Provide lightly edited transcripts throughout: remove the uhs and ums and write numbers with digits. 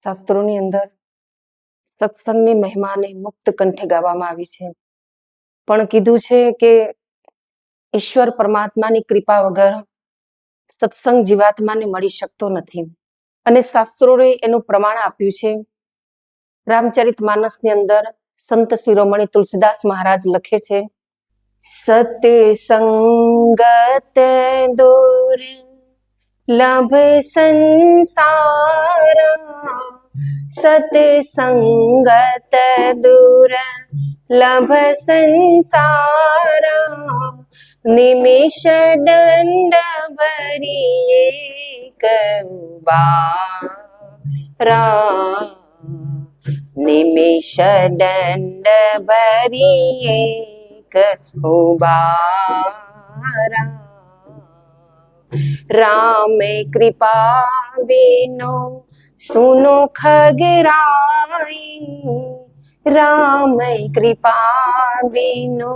શાસ્ત્રોની અંદર સત્સંગની મહિમાને મુક્ત કંઠે ગાવામાં આવી છે, પણ કીધું છે કે ઈશ્વર પરમાત્માની કૃપા વગર સત્સંગ જીવાત્માને મળી શકતો નથી. અને શાસ્ત્રોએ એનું પ્રમાણ આપ્યું છે. રામચરિતમાનસની અંદર સંત શિરોમણી તુલસીદાસ મહારાજ લખે છે, સત્સંગત દૂર લભ સંસારા, સત્સંગત દૂર લભ સંસારા, નિમિષ દંડ ભરીએ કબારા, નિમિષ દંડ ભરીએ કબારા. રામે કૃપા વિનો સુનો ખગરાઈ, રામ કૃપા વિનો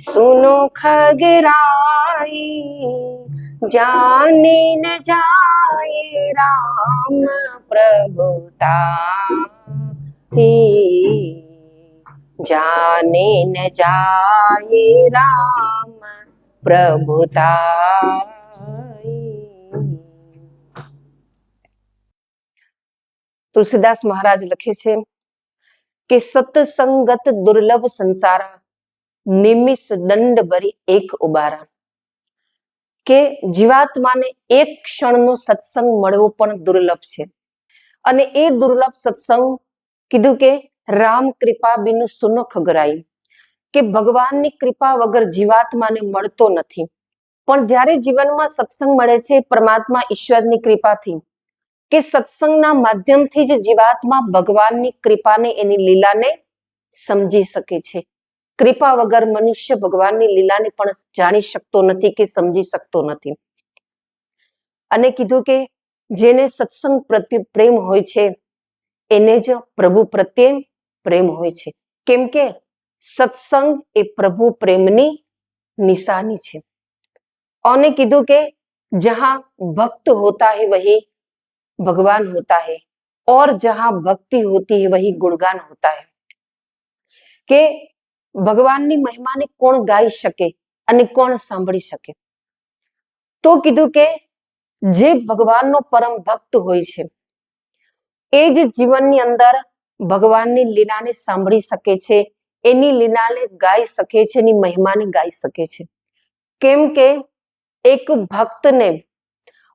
સુનો ખગરાઈ, જાને ન જાય રામ પ્રભુતા, જાને ન જાય રામ પ્રભુતા. તુલસીદાસ મહારાજ લખે છે કે સત્સંગત દુર્લભ સંસારા, નિમિષ દંડ ભરી એક ઉબારા. કે જીવાત્માને એક ક્ષણનો સત્સંગ મળવો પણ દુર્લભ છે. અને એ દુર્લભ સત્સંગ કીધું કે રામ કૃપા બિન સુનો ખગરાઈ, કે ભગવાનની કૃપા વગર જીવાત્માને મળતો નથી. પણ જ્યારે જીવનમાં સત્સંગ મળે છે પરમાત્મા ઈશ્વરની કૃપાથી, કે સત્સંગના માધ્યમથી જ જીવાત્મા ભગવાનની કૃપાને, એની લીલાને સમજી શકે છે. કૃપા વગર મનુષ્ય ભગવાનની લીલાને પણ જાણી શકતો નથી કે સમજી શકતો નથી. અને કીધું કે જેને સત્સંગ પ્રત્યે પ્રેમ હોય છે એને જ પ્રભુ પ્રત્યે પ્રેમ હોય છે. કેમ કે સત્સંગ એ પ્રભુ પ્રેમની નિશાની છે. અને કીધું કે જહાં ભક્ત હોતા है वही भगवान होता है, और जहां भक्ति होती है वही गुणगान होता है. કે ભગવાનની મહિમાને કોણ ગાઈ શકે અને કોણ સાંભળી શકે? તો કીધું કે જે ભગવાનનો પરમ ભક્ત હોય છે એ જ જીવનની અંદર ભગવાનની લીલાને સાંભળી શકે છે, એની લીલાને ગાઈ શકે છે, એની મહિમાને ગાઈ શકે છે. કેમ કે એક ભક્તને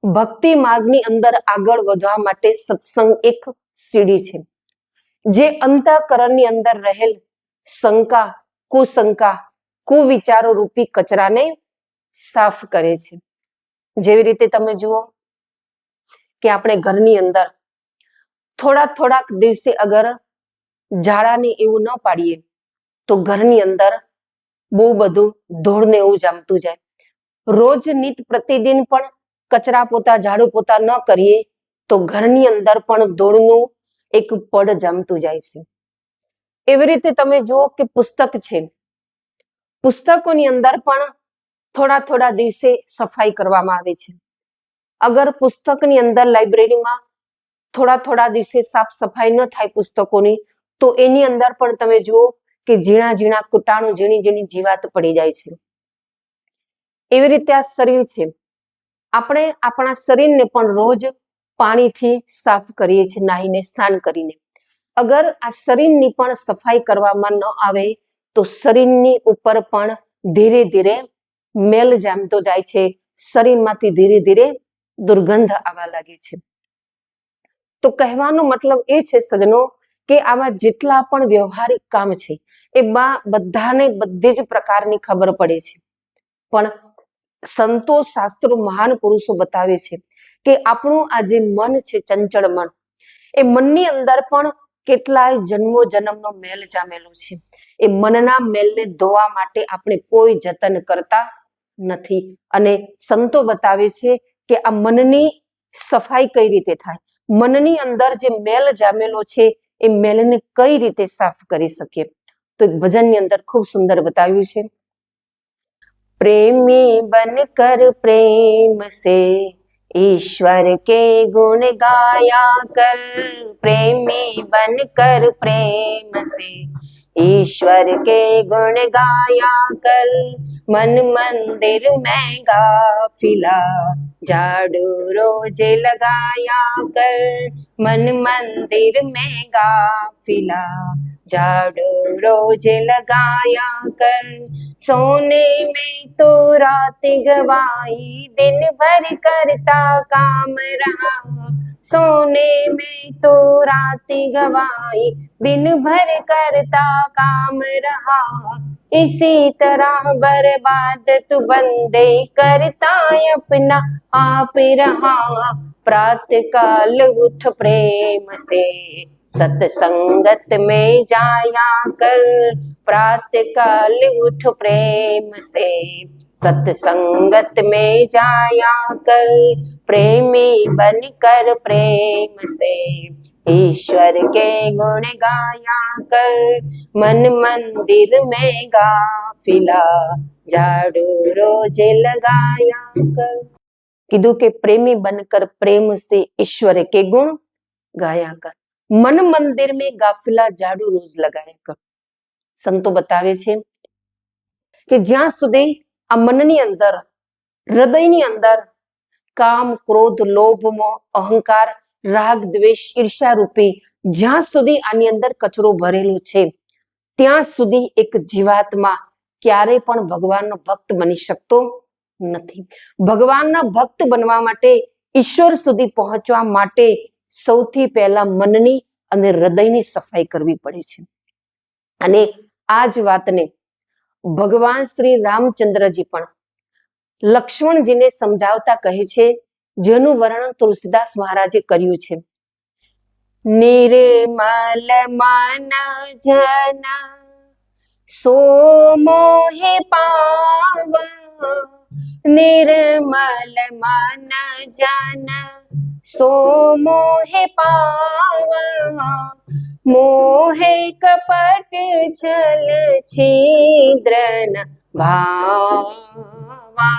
ભક્તિ માર્ગની અંદર આગળ વધવા માટે સત્સંગ એક સીડી છે, જે અંતઃકરણની અંદર રહેલ શંકા, કુશંકા, કુવિચારો રૂપી કચરાને સાફ કરે છે. જેવી રીતે તમે જુઓ કે આપણે ઘરની અંદર થોડાક દિવસે અગર ઝાડાને એવું ન પાડીએ તો ઘરની અંદર બહુ બધું ધૂળ ને એવું જામતું જાય. રોજ નિત પ્રતિદિન પણ કચરા પોતા, ઝાડુ પોતા ન કરીએ તો ઘરની અંદર પણ ધૂળનું એક પડ જામતું જાય છે. એવી રીતે તમે જુઓ કે પુસ્તક છે, પુસ્તકોની અંદર પણ થોડા દિવસે સફાઈ કરવામાં આવે છે. અગર પુસ્તકની અંદર લાઇબ્રેરીમાં થોડા દિવસે સાફ સફાઈ ન થાય પુસ્તકોની, તો એની અંદર પણ તમે જુઓ કે ઝીણા કૂટાણુ, ઝીણી જીવાત પડી જાય છે. એવી રીતે આ શરીર છે, આપણે આપણા શરીરને પણ રોજ પાણીથી સાફ કરીએ છીએ, નાહીને સ્નાન કરીને. અગર આ શરીરની પણ સફાઈ કરવામાં ન આવે તો શરીરની ઉપર પણ ધીરે ધીરે મેલ જામતો જાય છે, શરીરમાંથી ધીરે ધીરે દુર્ગંધ આવવા લાગે છે. તો કહેવાનો મતલબ એ છે સજ્જનો કે આવા જેટલા પણ વ્યવહારિક કામ છે એ બધાને બધી જ પ્રકારની ખબર પડે છે. પણ સંતો, શાસ્ત્રો, મહાન પુરુષો બતાવે છે કે આપણું આ જે મન છે, ચંચળ મન, એ મનની અંદર પણ કેટલાય જન્મો જન્મનો મેલ જામેલો છે. એ મનના મેલને ધોવા માટે આપણે કોઈ જતન કરતા નથી. અને સંતો બતાવે છે કે આ મનની સફાઈ કઈ રીતે થાય, મનની અંદર જે મેલ જામેલો છે એ મેલને કઈ રીતે સાફ કરી શકીએ. તો એક ભજનની અંદર ખૂબ સુંદર બતાવ્યું છે, प्रेमी बनकर प्रेम से ईश्वर के गुण गाया कर प्रेमी बनकर प्रेम से, ईश्वर के गुण गाया कर मन मंदिर में गाफिला, झाड़ू रोज लगाया कर मन मंदिर में गाफिला, झाड़ू रोज लगाया कर। सोने में तो रात गवाई दिन भर करता काम रहा, सोने में तो रात गवाई दिन भर करता काम रहा, इसी तरह बर्बाद तू बंदे करता अपना आप रहा। प्रातः काल उठ प्रेम से सत्संगत में जाया कर, प्रातः काल उठ प्रेम से सत्संगत में जाया कर, प्रेमी बनकर प्रेम से ईश्वर के गुण गाया कर मन मंदिर में गाफिला, झाड़ू रोज लगाया कर। कीधु के प्रेमी बनकर प्रेम से ईश्वर के गुण गाया कर, मन मंदिर में गाफिला झाड़ू रोज लगाया कर। संतो बतावे छे કે જ્યાં સુધી આ મનની અંદર હૃદયની અંદર કામ ક્રોધ લોભ મોહ અહંકાર રાગ દ્વેષ ઈર્ષા રૂપી જ્યાં સુધી આની અંદર કચરો ભરેલો છે ત્યાં સુધી એક જીવાત્મા ક્યારે પણ ભગવાનનો ભક્ત બની શકતો નથી। ભગવાનના ભક્ત બનવા માટે ઈશ્વર સુધી પહોંચવા માટે સૌથી પહેલા મનની અને હૃદયની સફાઈ કરવી પડે છે। અને આ જ વાતને ભગવાન શ્રી રામચંદ્રજી પણ લક્ષ્મણજીને સમજાવતા કહે છે, જેનું વર્ણન તુલસીદાસ મહારાજે કર્યું છે। નિર્મલ મન જન સો મોહે પાવા, निर्मल मन जन सो मोहे पावा, मोहे कपट छल छिद्रन भावा,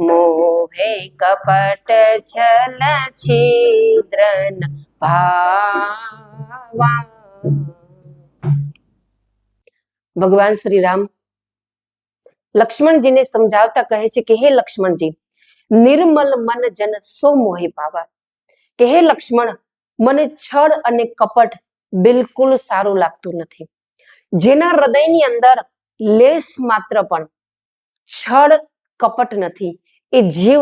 मोहे कपट छल छिद्रन भावा। भगवान श्री राम लक्ष्मण जी ने समझावता कहे छे कि हे लक्ष्मण जी, निर्मल मन जन सो मोहे पावा, कि हे लक्ष्मण मने छळ अने कपट बिल्कुल सारू लागतुं नथी। जेना हृदयनी अंदर लेस मात्र पण छळ कपट नथी, ए जीव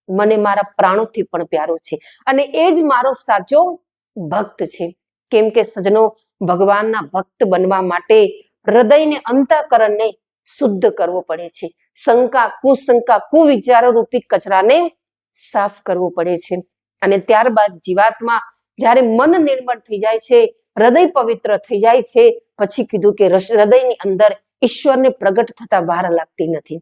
मने मारा प्राणोथी पण प्यारो छे अने ए ज मारो साचो भक्त छे। केम के सजनो, भगवानना भक्त बनवा माटे हृदयने अंतःकरणने शुद्ध करवो पड़े छे। शंका कुशंका कुविचारो रूपी कचराने साफ करवो पड़े छे। अने त्यारबाद जीवात्मा ज्यारे मन निर्मल थई जाय छे, हृदय पवित्र थई जाय छे, पछी कीधुं के हृदयनी अंदर ईश्वरने प्रगट थता वार लागती नथी।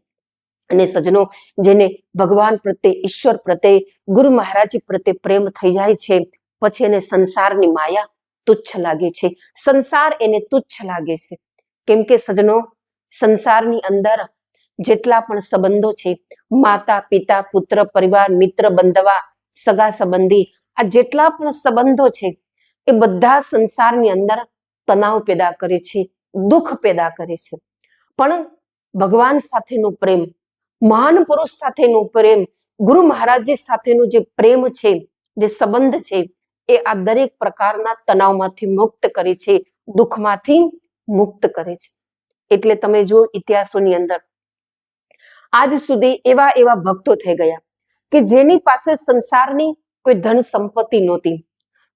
अने सजनो, जेने भगवान प्रत्ये ईश्वर प्रत्ये गुरु महाराज प्रत्ये प्रेम थई जाय छे, पछी एने संसारनी माया तुच्छ लागे छे, संसार एने तुच्छ लागे छे। केम के सजनो, संसारनी अंदर जेटला पण संबंधो छे, माता पिता पुत्र परिवार मित्र बंधवा सगा संबंधी, आ जेटला पण संबंधो छे ए बधा संसारनी अंदर तनाव पैदा करे छे, दुख पैदा करे छे। पण भगवान साथेनो प्रेम, महान पुरुष साथेनो प्रेम, गुरु महाराज साथेनो जे प्रेम छे, जे संबंध छे, ए आ दरेक प्रकारना तनावमांथी मुक्त करे छे, दुखमांथी मुक्त करे छे। એટલે તમે જો ઇતિહાસોની અંદર આજ સુધી એવા એવા ભક્તો થઈ ગયા કે જેની પાસે સંસારની કોઈ ધન સંપત્તિ નહોતી,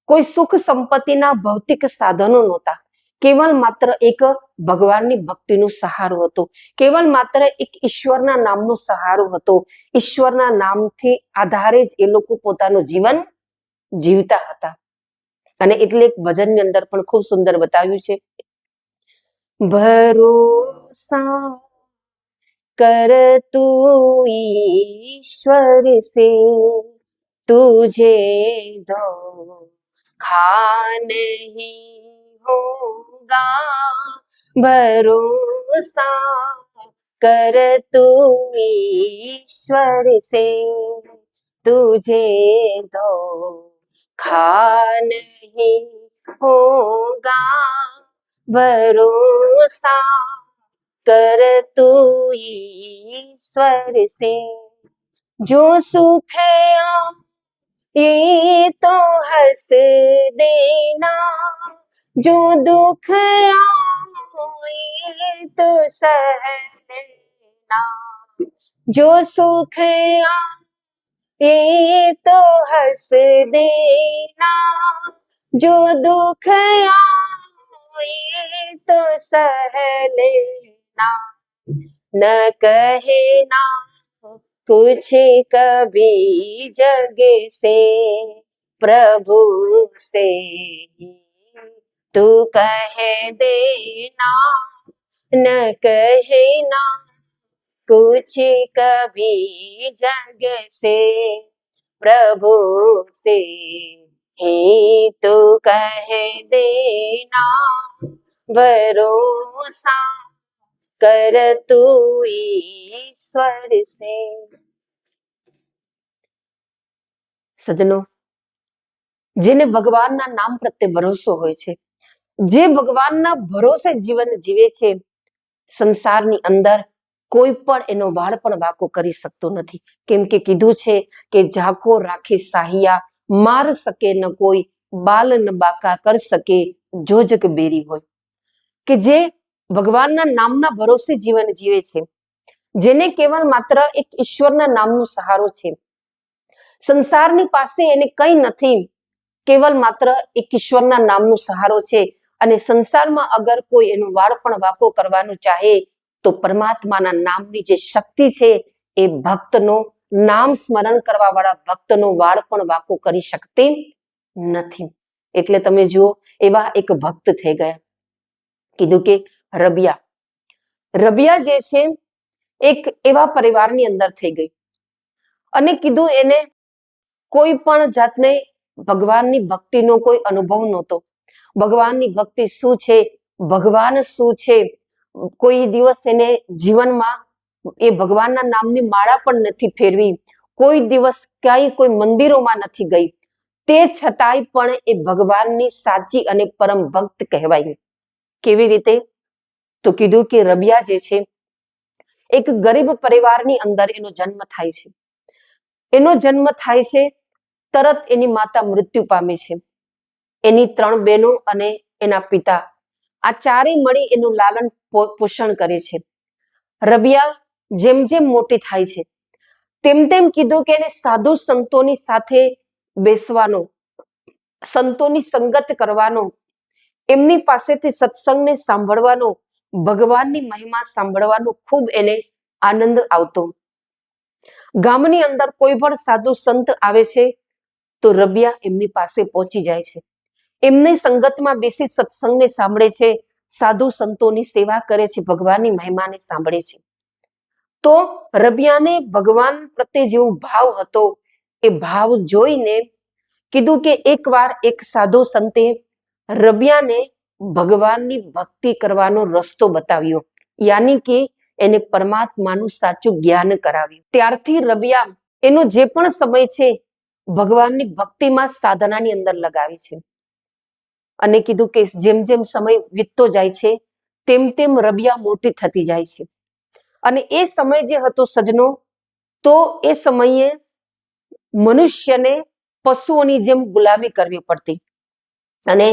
કોઈ સુખ સંપત્તિના ભૌતિક સાધનો નહોતા, કેવલ માત્ર એક ભગવાનની ભક્તિનો સહારો હતો, કેવલ માત્ર એક ઈશ્વરના નામનો સહારો હતો। ઈશ્વરના નામથી આધારે જ એ લોકો પોતાનું જીવન જીવતા હતા। અને એટલે એક ભજનની અંદર પણ ખૂબ સુંદર બતાવ્યું છે, भरोसा कर तू ईश्वर से, तुझे धोखा नहीं होगा। भरोसा कर तू ईश्वर से तुझे धोखा नहीं होगा भरोसा कर तू ईश्वर से जो सुख ये तो हंस देना जो दुख ये तो सह लेना जो सुख ये तो हंस देना जो दुख ये तो सह लेना न कहना कुछ कभी जग से प्रभु से तू कह देना न कहना कुछ कभी जग से प्रभु से ही तू कह देना भरोसा कर तू ईश्वर से। સજ્જનો, જેને ભગવાનના નામ પ્રત્યે ભરોસો હોય છે, જે ભગવાનના ભરોસે જીવન જીવે છે, સંસારની અંદર કોઈ પણ એનો વાળ પણ વાંકો કરી શકતો નથી. કેમ કે કીધું છે કે ઝાંખો રાખે સાહિયા માર શકે ન કોઈ બાલ ન બાકા કર શકે જો જગ બેરી હોય. કે જે ભગવાનના નામના ભરોસે જીવન જીવે છે, જેને કેવળ માત્ર એક ઈશ્વરના નામનો સહારો છે, સંસારની પાસે એને કંઈ નથી, કેવલ માત્ર એક ઈશ્વરના નામનો સહારો છે. અને સંસારમાં અગર કોઈ એનો વાળ પણ વાંકો કરવાનું ચાહે તો પરમાત્માના નામની જે શક્તિ છે એ ભક્તનો નામ સ્મરણ કરવા વાળા ભક્તનો વાળ પણ વાંકો કરી શકતી નથી. એટલે તમે જુઓ, એવા એક ભક્ત થઈ ગયા. કીધું કે રબિયા જે છે એક એવા પરિવારની અંદર થઈ ગઈ અને કીધું એને કોઈ પણ જાતને ભગવાનની ભક્તિનો કોઈ અનુભવ નહોતો. ભગવાનની ભક્તિ શું છે, ભગવાન શું છે, કોઈ દિવસ એને જીવનમાં એ ભગવાનના નામની માળા પણ નથી ફેરવી, કોઈ દિવસ ક્યાંય કોઈ મંદિરોમાં નથી ગઈ, તે છતાંય પણ એ ભગવાનની સાચી અને પરમ ભક્ત કહેવાય. કેવી રીતે? તો કીધું કે રબિયા જે છે એક ગરીબ પરિવારની અંદર એનો જન્મ થાય છે. એનો જન્મ થાય છે, તરત એની માતા મૃત્યુ પામે છે. એની 3 બહેનો અને એના પિતા, આ ચારેય મળી એનું લાલન પોષણ કરે છે. રબિયા જેમ જેમ મોટી થાય છે તેમ તેમ કીધું કે એને સાધુ સંતોની સાથે બેસવાનો, સંતોની સંગત કરવાનો, એમની પાસેથી સત્સંગને સાંભળવાનો, ભગવાનની મહિમા સાંભળવાનો ખૂબ એને આનંદ આવતો. ગામની અંદર કોઈ પણ સાધુ સંત આવે છે તો રબિયા એમની પાસે પહોંચી જાય છે, એમની સંગતમાં બેસી સત્સંગને સાંભળે છે, સાધુ સંતોની સેવા કરે છે, ભગવાનની મહિમાને સાંભળે છે. તો રબિયાને ભગવાન પ્રત્યે જેવો ભાવ હતો એ ભાવ જોઈને કીધું કે એકવાર એક સાધુ સંતે રબિયાને ભગવાનની ભક્તિ કરવાનો રસ્તો બતાવ્યો, યાની કે એને પરમાત્માનું સાચું જ્ઞાન કરાવ્યું. ત્યારથી રબિયા એનો જે પણ સમય છે ભગવાનની ભક્તિમાં સાધનાની અંદર લગાવે છે. અને કીધું કે જેમ જેમ સમય વીતતો જાય છે તેમ તેમ રબિયા મોટી થતી જાય છે. અને એ સમય જે હતો સજ્જનો, તો એ સમયે મનુષ્યને પશુઓની જેમ ગુલામી કરવી પડતી અને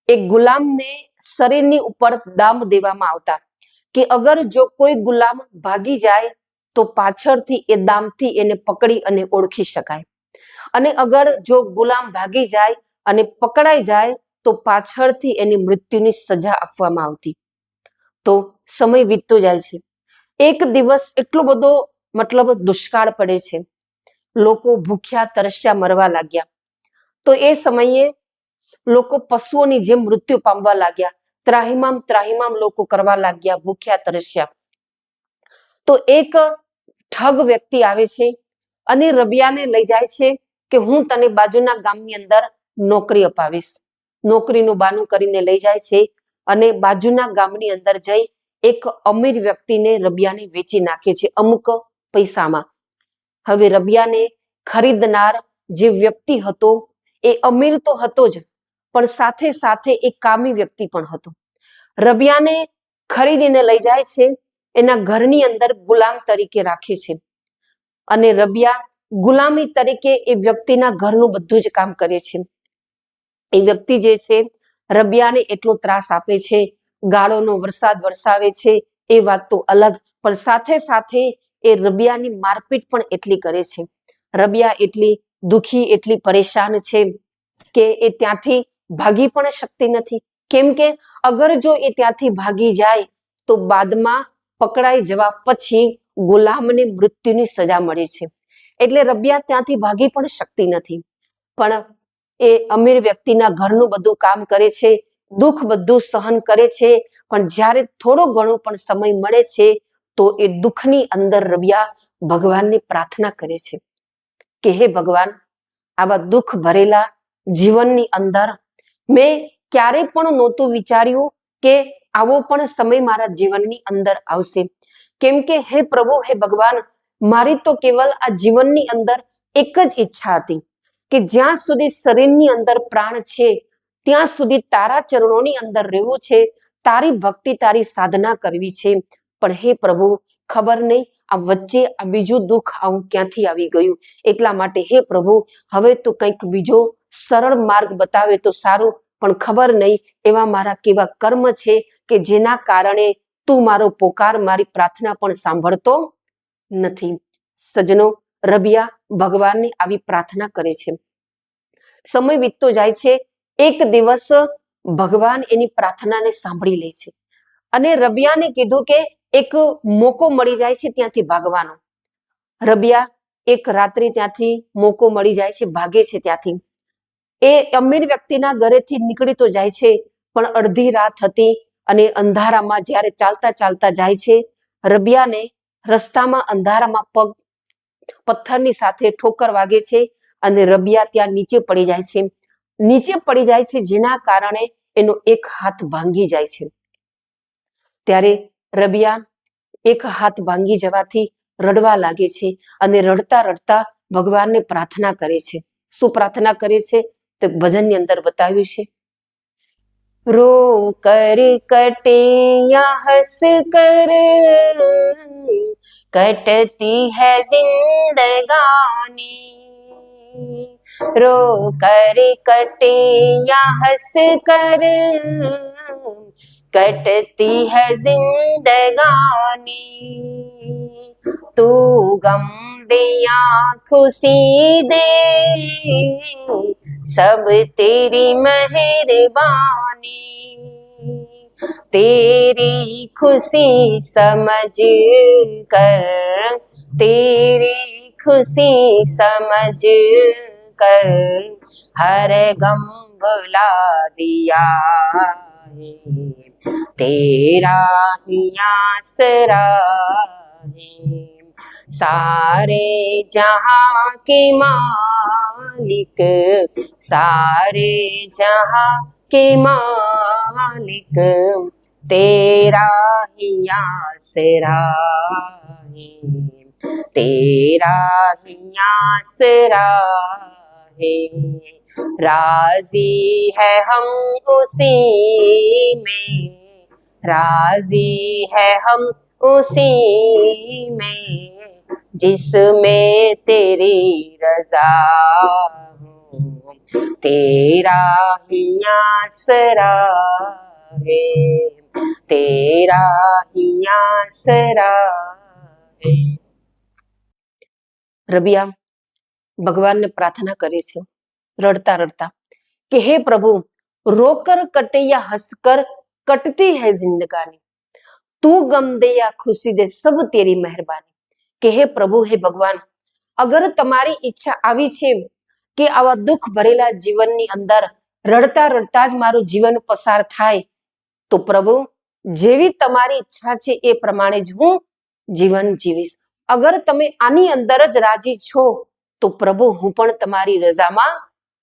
એક ગુલામને શરીરની ઉપર દામ દેવામાં આવતા કે અગર જો કોઈ ગુલામ ભાગી જાય તો પાછળથી એ દામથી એને પકડી અને ઓળખી શકાય, અને અગર જો ગુલામ ભાગી જાય અને પકડાઈ જાય તો પાછળથી એની મૃત્યુની સજા આપવામાં આવતી. તો સમય વીતતો જાય છે. એક દિવસ એટલો બધો મતલબ દુષ્કાળ પડે છે, લોકો ભૂખ્યા તરસ્યા મરવા લાગ્યા. તો એ સમયે લોકો પશુઓની જેમ મૃત્યુ પામવા લાગ્યા, ત્રાહિમામ લોકો કરવા લાગ્યા, ભૂખ્યા તરસ્યા. તો એક ઠગ વ્યક્તિ આવે છે અને રબિયાને લઈ જાય છે કે હું તને બાજુના ગામની અંદર નોકરી અપાવીશ. નોકરીનું બાનું કરીને લઈ જાય છે અને બાજુના ગામની અંદર જઈ એક અમીર વ્યક્તિને રબિયાને વેચી નાખે છે અમુક પૈસામાં. હવે રબિયાને ખરીદનાર જે વ્યક્તિ હતો એ અમીર તો હતો જ, પણ સાથે સાથે એક કામી વ્યક્તિ પણ હતો. રબિયાને ખરીદીને લઈ જાય છે, એના ઘરની અંદર ગુલામ તરીકે રાખે છે અને રબિયા ગુલામી તરીકે એ વ્યક્તિના ઘરનું બધું જ કામ કરે છે. એ વ્યક્તિ જે છે રબિયાને એટલો ત્રાસ આપે છે, ગાળોનો વરસાદ વરસાવે છે, એ વાત તો અલગ, પણ સાથે સાથે એ રબિયાની મારપીટ પણ એટલી કરે છે. રબિયા એટલી દુખી, એટલી પરેશાન છે કે એ ત્યાંથી ભાગી પણ શકતી નથી. કેમ કે અગર જો એ ત્યાંથી ભાગી જાય તો બાદમાં પકડાઈ જવા પછી ગુલામને મૃત્યુની સજા મળે છે. એટલે રબિયા ત્યાંથી ભાગી પણ શકતી નથી. પણ એ અમીર વ્યક્તિના ઘરનું બધું કામ કરે છે, દુઃખ બધું સહન કરે છે, પણ જ્યારે થોડો ઘણો પણ સમય મળે છે તો એ દુઃખની અંદર રબિયા ભગવાનની પ્રાર્થના કરે છે કે હે ભગવાન, આવા દુઃખ ભરેલા જીવનની અંદર મેં ક્યારે પણ નહોતું વિચાર્યું કે આવો પણ સમય મારા જીવનની અંદર આવશે. કેમ કે હે પ્રભુ, હે ભગવાન, મારી તો કેવલ આ જીવનની અંદર એક જ ઈચ્છા હતી કે જ્યાં સુધી શરીરની અંદર પ્રાણ છે ત્યાં સુધી તારા ચરણોની અંદર રહેવું છે, તારી ભક્તિ, તારી સાધના કરવી છે. પણ હે પ્રભુ, ખબર નહીં આ વચ્ચે આ બીજું દુઃખ આવું ક્યાંથી આવી ગયું. એટલા માટે હે પ્રભુ, હવે તો કંઈક બીજો સરળ માર્ગ બતાવે તો સારું, પણ ખબર નહીં એવા મારા કેવા કર્મ છે કે જેના કારણે તું મારો પોકાર, મારી પ્રાર્થના પણ સાંભળતો નથી. સજ્જનો, રબિયા ભગવાનને આવી પ્રાર્થના કરે છે. સમય વીતતો જાય છે. એક દિવસ ભગવાન એની પ્રાર્થનાને સાંભળી લે છે અને રબિયાને કીધું કે એક મોકો મળી જાય છે ત્યાંથી ભાગવાનો. રબિયા એક રાત્રિ ત્યાંથી મોકો મળી જાય છે, ભાગે છે ત્યાંથી. એ અમીર વ્યક્તિના ઘરેથી નીકળી તો જાય છે, પણ અડધી રાત હતી અને અંધારામાં જ્યારે ચાલતા ચાલતા જાય છે, રબિયાને રસ્તામાં અંધારામાં પથ્થરની સાથે ઠોકર વાગે છે અને રબિયા ત્યાં નીચે પડી જાય છે. નીચે પડી જાય છે જેના કારણે એનો એક હાથ ભાંગી જાય છે. ત્યારે રબિયા એક હાથ ભાંગી જવાથી રડવા લાગે છે અને રડતા રડતા ભગવાનને પ્રાર્થના કરે છે. શું પ્રાર્થના કરે છે તો ભજનની અંદર બતાવ્યું છે, રો કર કટે યા હસ કર કટતી હૈ જિંદગાની, રો કર કટે યા હસ કર कटती है जिंदगानी, तू गम दे या खुशी दे सब तेरी मेहरबानी, तेरी खुशी समझ कर, तेरी खुशी समझ कर हर गम भुला दिया, तेरा ही आसरा है, सारे जहां के मालिक, सारे जहां के मालिक, तेरा ही आसरा है, तेरा ही आसरा है, राजी है हम उसी में, राजी है हम उसी में जिसमें तेरी रजा हो, तेरा ही आसरा है, तेरा ही आसरा है. રબિયા ભગવાનને પ્રાર્થના કરે છે રડતા રડતા કે હે પ્રભુ, રોકર કટે યા હસકર કટતી હૈ જિંદગાની, તું ગમ દે યા ખુશી દે સબ તેરી મહેરબાની. કે હે પ્રભુ, હે ભગવાન, અગર તમારી ઈચ્છા આવી છે કે આવા દુઃખ ભરેલા જીવનની અંદર રડતા રડતા જ મારું જીવન પસાર થાય તો પ્રભુ, જેવી તમારી ઈચ્છા છે એ પ્રમાણે જ હું જીવન જીવીશ. અગર તમે આની અંદર જ રાજી છો તો પ્રભુ, હું પણ તમારી રજામાં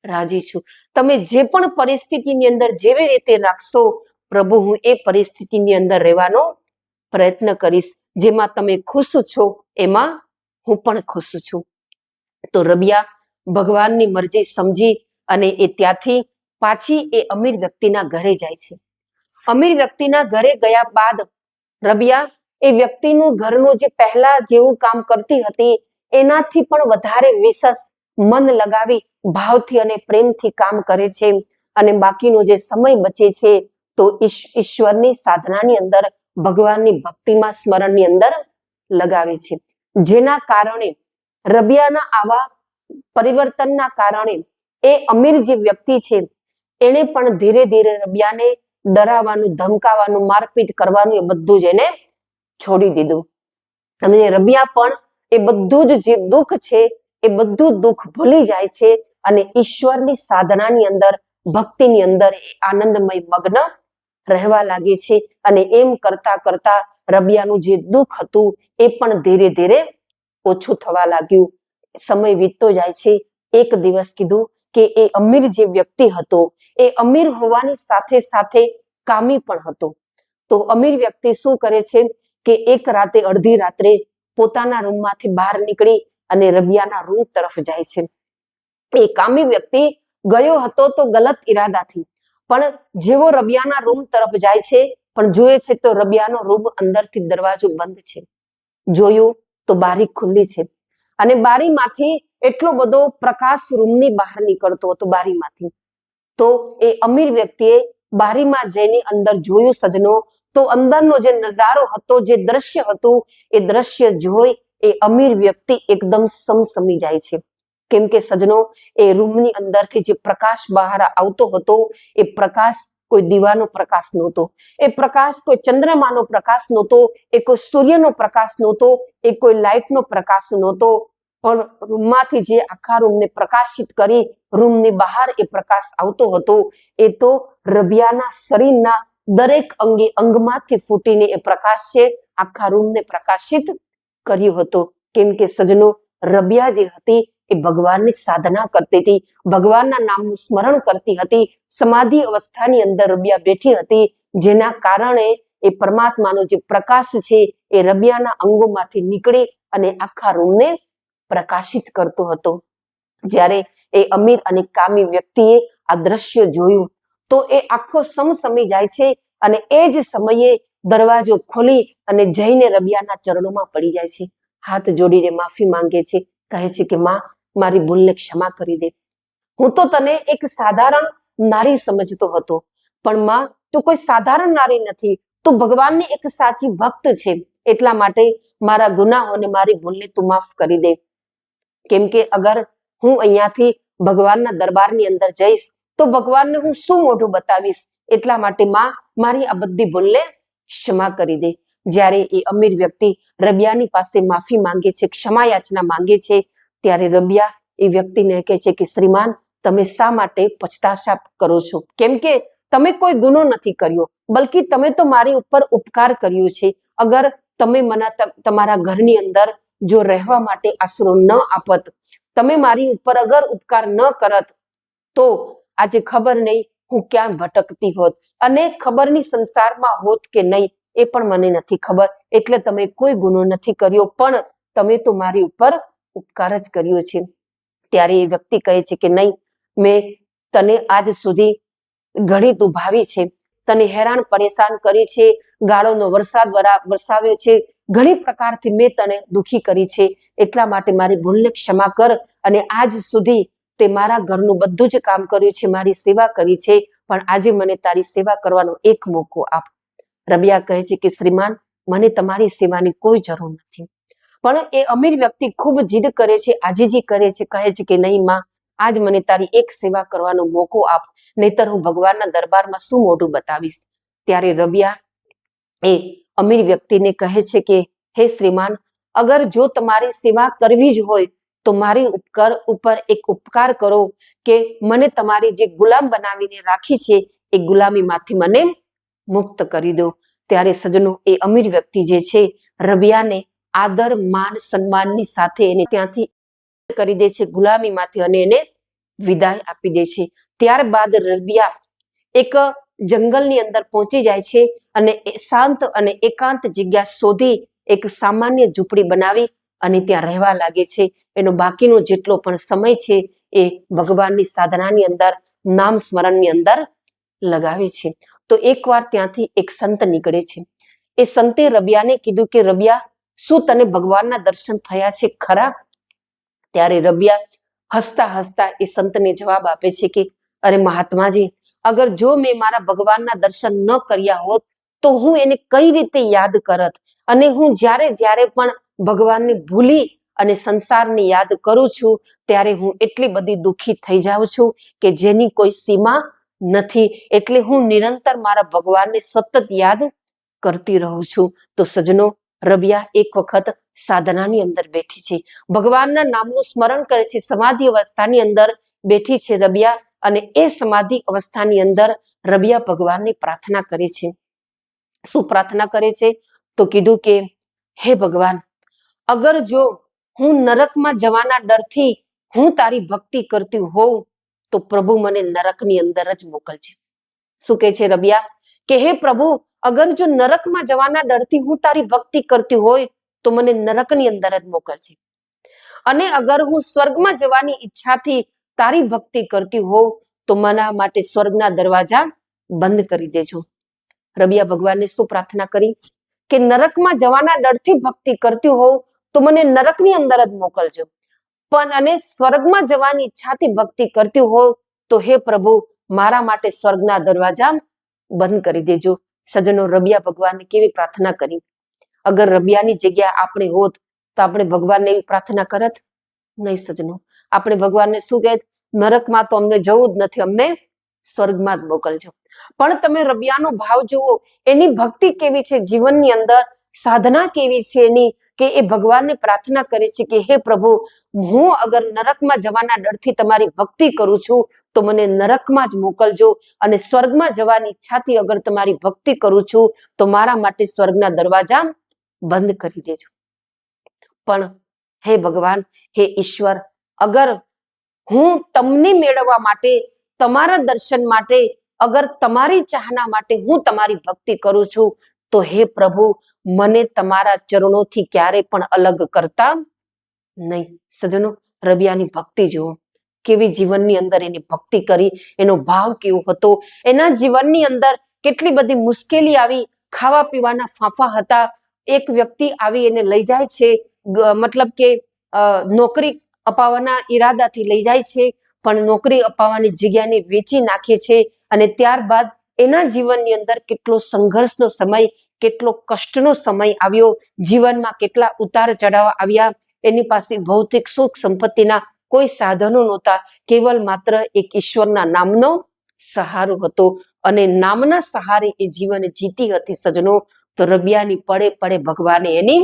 રાજી છું. તમે જે પણ પરિસ્થિતિની અંદર જેવી રીતે રાખશો પ્રભુ, હું એ પરિસ્થિતિની અંદર રહેવાનો પ્રયત્ન કરીશ. જેમાં તમે ખુશ છો એમાં હું પણ ખુશ છું. તો રબિયા ભગવાનની મરજી સમજી અને એ ત્યાંથી પાછી એ અમીર વ્યક્તિના ઘરે જાય છે. અમીર વ્યક્તિના ઘરે ગયા બાદ રબિયા એ વ્યક્તિનું ઘરનું જે પહેલા જેવું કામ કરતી હતી એનાથી પણ વધારે વિશેષ મન લગાવી ભાવથી અને પ્રેમથી કામ કરે છે. અને બાકીનો જે સમય બચે છે તો ઈશ્વરની સાધનાની અંદર, ભગવાનની ભક્તિમાં, સ્મરણની અંદર લગાવે છે. જેના કારણે રબિયાના આવા પરિવર્તનના કારણે એ અમીર જે વ્યક્તિ છે એને પણ ધીરે ધીરે રબિયાને ડરાવવાનું, ધમકાવવાનું, મારપીટ કરવાનું એ બધું જ એને છોડી દીધું. અને રબિયા પણ એ બધું જ જે દુઃખ છે એ બધું દુઃખ ભૂલી જાય છે અને ઈશ્વરની સાધનાની અંદર, ભક્તિની અંદર એ આનંદમય મગ્ન રહેવા લાગે છે. અને એમ કરતા કરતા રબિયાનું જે દુઃખ હતું એ પણ ધીરે ધીરે ઓછું થવા લાગ્યું. સમય વીતતો જાય છે. એક દિવસ કીધું કે એ અમીર જે વ્યક્તિ હતો એ અમીર હોવાની સાથે સાથે કામી પણ હતો. તો અમીર વ્યક્તિ શું કરે છે કે એક રાતે, અડધી રાત્રે પોતાના રૂમમાંથી બહાર નીકળી અને રબિયાના રૂમ તરફ જાય છે. એ કામી વ્યક્તિ ગયો હતો તો ગલત ઈરાદાથી, પણ જેવો રબિયાના રૂમ તરફ જાય છે પણ જોયે છે તો રબિયાનો રૂમ અંદરથી દરવાજો બંધ છે. જોયું તો બારી ખુલ્લી છે અને બારીમાંથી એટલો બધો પ્રકાશ રૂમની બહાર નીકળતો હતો બારીમાંથી. તો એ અમીર વ્યક્તિએ બારીમાં જઈને અંદર જોયું સજનો, તો અંદરનો જે નજારો હતો, જે દ્રશ્ય હતું, એ દ્રશ્ય જોઈ એ અમીર વ્યક્તિ એકદમ સમસમી જાય છે. કેમ કે સજનો, એ રૂમની અંદરથી જે પ્રકાશ બહાર આવતો હતો એ પ્રકાશ કોઈ દીવાનો પ્રકાશ નહોતો, એ પ્રકાશ કોઈ ચંદ્રમાનો પ્રકાશ નહોતો, એ કોઈ સૂર્યનો પ્રકાશ નહોતો, એ કોઈ લાઇટનો પ્રકાશ નહોતો, પણ રૂમમાંથી જે આખા રૂમને પ્રકાશિત કરી રૂમની બહાર એ પ્રકાશ આવતો હતો એ તો રબિયાના શરીરના દરેક અંગે અંગમાંથી ફૂટીને એ પ્રકાશ છે આખા રૂમને પ્રકાશિત કર્યું હતું. કેમ કે સજનો, રબિયા જે હતી એ ભગવાનની સાધના કરતી હતી, ભગવાનના નામનું સ્મરણ કરતી હતી. સમાધિ અવસ્થાની અંદર રબિયા બેઠી હતી, જેના કારણે એ પરમાત્માનો જે પ્રકાશ છે એ રબિયાના અંગોમાંથી નીકળી અને આખા રૂમને પ્રકાશિત કરતો હતો. જ્યારે એ અમીર અને કામી વ્યક્તિએ આ દ્રશ્ય જોયું તો એ આખો સમસમી જાય છે અને એ જ સમયે દરવાજો ખોલી અને જઈને રબિયાના ચરણોમાં પડી જાય છે. હાથ જોડીને માફી માંગે છે, કહે છે કે માં, મારી ભૂલને ક્ષમા કરી દે. હું તો તને એક સાધારણ નારી સમજતો હતો, પણ માં, તું કોઈ સાધારણ નારી નથી, તું ભગવાનની એક સાચી ભક્ત છે. એટલા માટે મારા ગુનાહોને, મારી ભૂલને તું માફ કરી દે. કેમ કે અગર હું અહીંયાથી ભગવાનના દરબારની અંદર જઈશ તો ભગવાનને હું શું મોઢું બતાવીશ? એટલા માટે માં, મારી આ બધી ભૂલને ક્ષમા કરી દે. જ્યારે એ અમીર વ્યક્તિ રબિયાની પાસે માફી માંગે છે, ક્ષમા યાચના માંગે છે, ત્યારે રબિયા એ વ્યક્તિને કહે છે કે શ્રીમાન, તમે શા માટે પછતાછાપ કરો છો? કેમ કે તમે કોઈ ગુનો નથી કર્યો, બલકી તમે તો મારી ઉપર ઉપકાર કર્યો છે. અગર તમે મને તમારા ઘરની અંદર જો રહેવા માટે આશરો ન આપત, તમે મારી ઉપર અગર ઉપકાર ન કરત, તો આજે ખબર નહીં હું ક્યાં ભટકતી હોત અને ખબરની સંસારમાં હોત કે નહીં એ પણ મને નથી ખબર. એટલે તમે કોઈ ગુનો નથી કર્યો, પણ તમે તો મારી ઉપર ઉપકાર જ કર્યો છે. ત્યારે એ વ્યક્તિ કહે છે કે નહીં, મેં તને આજ સુધી ઘણી દુભાવી છે, તને હેરાન પરેશાન કરી છે, ગાળોનો વરસાદ વરસાવ્યો છે, ઘણી પ્રકારથી મેં તને દુખી કરી છે. એટલા માટે મારી ભૂલને ક્ષમા કર અને આજ સુધી તે મારા ઘરનું બધું જ કામ કર્યું છે, મારી સેવા કરી છે, પણ આજે મને તારી સેવા કરવાનો એક મોકો આપ. રબિયા કહે છે કે શ્રીમાન, મને તમારી સેવાની કોઈ જરૂર નથી. પણ એ અમીર વ્યક્તિ ખૂબ જીદ કરે છે, આજીજી કરે છે, કહે છે કે નહીં માં, આજ મને તારી એક સેવા કરવાનો મોકો આપ, નહીતર હું ભગવાનના દરબારમાં શું મોઢું બતાવીશ. ત્યારે રબિયા એ અમીર વ્યક્તિને કહે છે કે હે શ્રીમાન, અગર જો તમારી સેવા કરવી જ હોય તો મારી ઉપર એક ઉપકાર કરો કે મને તમારી જે ગુલામ બનાવીને રાખી છે એ ગુલામીમાંથી મને મુક્ત કરી દો. ત્યારે સજનો, એ અમીર વ્યક્તિ જે છે રબિયાને આદર, માન, સન્માનની સાથે એને ત્યાંથી કરી દે છે, ગુલામીમાંથી, અને એને વિદાય આપી દે છે. ત્યારબાદ રબિયા એક જંગલની અંદર પહોંચી જાય છે અને શાંત અને એકાંત જગ્યા શોધી એક સામાન્ય ઝૂંપડી બનાવી અને ત્યાં રહેવા લાગે છે. એનો બાકીનો જેટલો પણ સમય છે એ ભગવાનની સાધનાની અંદર, નામ સ્મરણની અંદર લગાવે છે. તો એકવાર ત્યાંથી એક સંત નીકળે છે. એ સંતે રબિયાને કીધું કે રબિયા, શું તને ભગવાનના દર્શન થયા છે ખરા? ત્યારે રબિયા હસતા હસતા એ સંતને જવાબ આપે છે કે અરે મહાત્માજી, અગર જો મેં મારા ભગવાનના દર્શન ન કર્યા હોત તો હું એને કઈ રીતે યાદ કરત? અને હું જ્યારે જ્યારે પણ ભગવાનને ભૂલી અને સંસારને યાદ કરું છું ત્યારે હું એટલી બધી દુઃખી થઈ જાઉં છું કે જેની કોઈ સીમા નથી. એટલે હું નિરંતર મારા ભગવાનને સતત યાદ કરતી રહું છું. તો સજ્જનો, રબિયા એક વખત સાધનાની અંદર બેઠી છે, ભગવાનના નામનું સ્મરણ કરે છે, સમાધિ અવસ્થાની અંદર બેઠી છે રબિયા. અને એ સમાધિ અવસ્થાની અંદર રબિયા ભગવાનને પ્રાર્થના કરે છે. શું પ્રાર્થના કરે છે? તો કીધું કે હે ભગવાન, અગર જો હું નરકમાં જવાના ડરથી હું તારી ભક્તિ કરતી હોઉં તો પ્રભુ મને નરકની અંદર જ મોકલજે. શું કહે છે રબિયા? કે હે પ્રભુ, અગર જો નરકમાં જવાના ડરથી હું તારી ભક્તિ કરતી હોય તો મને નરકની અંદર જ મોકલજે. અને અગર હું સ્વર્ગમાં જવાની ઈચ્છાથી તારી ભક્તિ કરતી હોઉં તો મારા માટે સ્વર્ગના દરવાજા બંધ કરી દેજો. રબિયા ભગવાનને શું પ્રાર્થના કરી? કે નરકમાં જવાના ડરથી ભક્તિ કરતી હોઉં તો મને નરકની અંદર જ મોકલજો, પણ અને સ્વર્ગમાં જવાની ઈચ્છાથી ભક્તિ કરતી હોઉં તો હે પ્રભુ, મારા માટે સ્વર્ગના દરવાજા બંધ કરી દેજો. સજ્જનો, રબિયા ભગવાનને કેવી પ્રાર્થના કરી? અગર રબિયાની જગ્યા આપણે હોત તો આપણે ભગવાનને એવી પ્રાર્થના કરત? નહીં સજ્જનો. આપણે ભગવાનને શું કહેત? નરકમાં તો અમને જવું જ નથી, અમને સ્વર્ગમાં જ મોકલજો. પણ તમે રબિયાનો ભાવ જુઓ, એની ભક્તિ કેવી છે, જીવનની અંદર સાધના કેવી છે એની, કે એ ભગવાનને પ્રાર્થના કરે છે કે હે પ્રભુ, હું અગર નરકમાં જવાના ડરથી તમારી ભક્તિ કરું છું તો મને નરકમાં જ મોકલજો, અને સ્વર્ગમાં જવાની ઈચ્છાથી અગર તમારી ભક્તિ કરું છું તો મારા માટે સ્વર્ગના દરવાજા બંધ કરી દેજો. પણ હે ભગવાન, હે ઈશ્વર, અગર હું તમને મેળવવા માટે, તમારા દર્શન માટે, અગર તમારી ચાહના માટે હું તમારી ભક્તિ કરું છું તો હે પ્રભુ, મને તમારા ચરણોથી ક્યારે પણ અલગ કરતા નહીં. સજ્જનો, રબિયાની ભક્તિ જુઓ, કેવી જીવનની અંદર એની ભક્તિ કરી, એનો ભાવ કેવો હતો. એના જીવનની અંદર કેટલી બધી મુશ્કેલી આવી, ખાવા પીવાના ફાંફા હતા. એક વ્યક્તિ આવી એને લઈ જાય છે, મતલબ કે નોકરી અપાવવાના ઈરાદાથી લઈ જાય છે, પણ નોકરી અપાવવાની જગ્યાને વેચી નાખે છે. અને ત્યારબાદ એના જીવનની અંદર કેટલો સંઘર્ષનો સમય, કેટલો કષ્ટનો સમય આવ્યો, જીવનમાં કેટલા ઉતાર ચઢાવ આવ્યા. એની પાસે ભૌતિક સુખ સંપત્તિના કોઈ સાધનો નહોતા, કેવલ માત્ર એક ઈશ્વરના નામનો સહારો હતો, અને નામના સહારે એ જીવન જીતી હતી. સજ્જનો, તો રબિયાની પડે પડે ભગવાને એની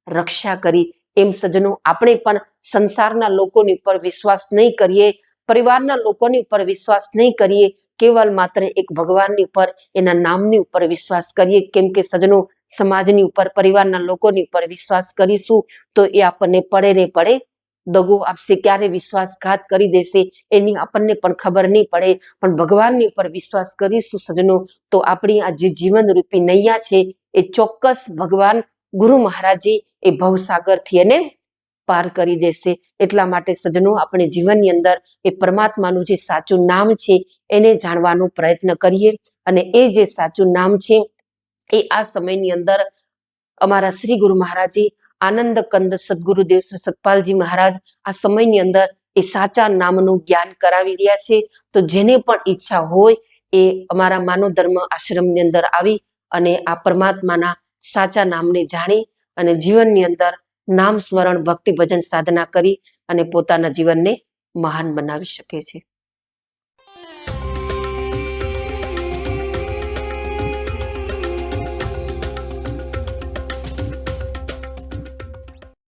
રક્ષા કરી. એમ સજ્જનો, આપણે પણ સંસારના લોકોની ઉપર વિશ્વાસ નહીં કરીએ, પરિવારના લોકોની ઉપર વિશ્વાસ નહીં કરીએ, કેવલ માત્ર એક ભગવાનની ઉપર, એના નામની ઉપર વિશ્વાસ કરીએ. કેમ કે સજ્જનો, સમાજની ઉપર, પરિવારના લોકોની ઉપર વિશ્વાસ કરીશું તો એ આપણને પડે ને પડે દગો આપશે, ક્યારે વિશ્વાસઘાત કરી દેશે એની આપણને પણ ખબર નહીં પડે. પણ ભગવાનની ઉપર વિશ્વાસ કરીશું સજ્જનો તો આપણી આ જે જીવનરૂપી નૈયા છે એ ચોક્કસ ભગવાન ગુરુ મહારાજજી એ ભવસાગરથી એને પાર કરી દેશે. એટલા માટે સજ્જનો, આપણે જીવનની અંદર એ પરમાત્માનું જે સાચું નામ છે એને જાણવાનો પ્રયત્ન કરીએ. અને એ જે સાચું નામ છે એ આ સમયની અંદર અમારા શ્રી ગુરુ મહારાજજી આનંદ કંદ સદગુરુદેવ શ્રી સતપાલજી મહારાજ આ સમયની અંદર એ સાચા નામનું જ્ઞાન કરાવી રહ્યા છે. તો જેને પણ ઈચ્છા હોય એ અમારા માનવ ધર્મ આશ્રમની અંદર આવી અને આ પરમાત્માના સાચા નામને જાણી અને જીવનની અંદર નામ સ્મરણ, ભક્તિ, ભજન, સાધના કરી અને પોતાના જીવનને મહાન બનાવી શકે છે.